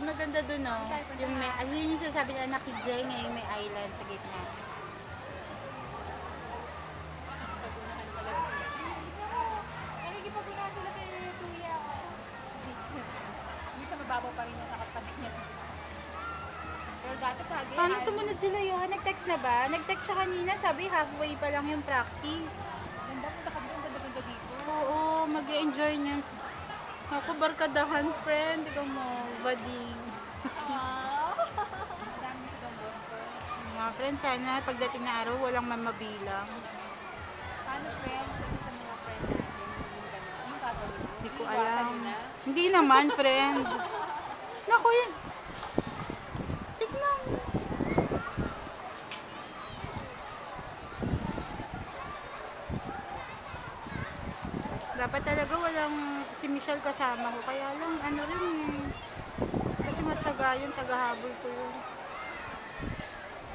Doon maganda doon, no? Yung may, yun yung sinasabi nila na Kijay, ngayon may island sa gitna. Pagunahan pala sila. Nakikipag-unahan sila kay Kuya. Hindi ka mababaw pa rin yung nakatabi niya. Pero dati kagaya. Sana sumunod sila yun. Nag-text na ba? Nag-text siya kanina, sabi halfway pa lang yung practice. Ganda, punta ka doon, ganda-ganda dito. Oo, mag-e-enjoy niya. Ako, barkadahan, friend. Ikaw mo, bading. Madami sa Don Bosco. Mga friend, sana pagdating na araw, walang mamabilang. Paano friend? Kasi sa mga friends natin, yung gano'n. Anong gagawin mo? Hindi ko Iiwasan alam. nyo na? Hindi naman, friend. Naku, yun. Shhh! Tignan mo. Dapat talaga walang si Michelle kasama ko. Kaya lang, ano rin eh. Kasi matyaga yun, tagahabol ko yun.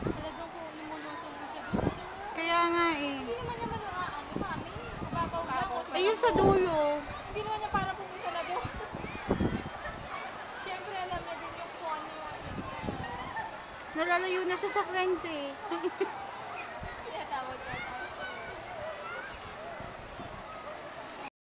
Talagang kung lumulusong mo siya doon. Kaya nga eh. Hindi naman niya ano, mami. Mababaw lang. Ayun sa dulo. Hindi naman niya para pumunta na doon. Siyempre alam niya din yung kung ano yung ano niya. Nalalayo na siya sa friends eh.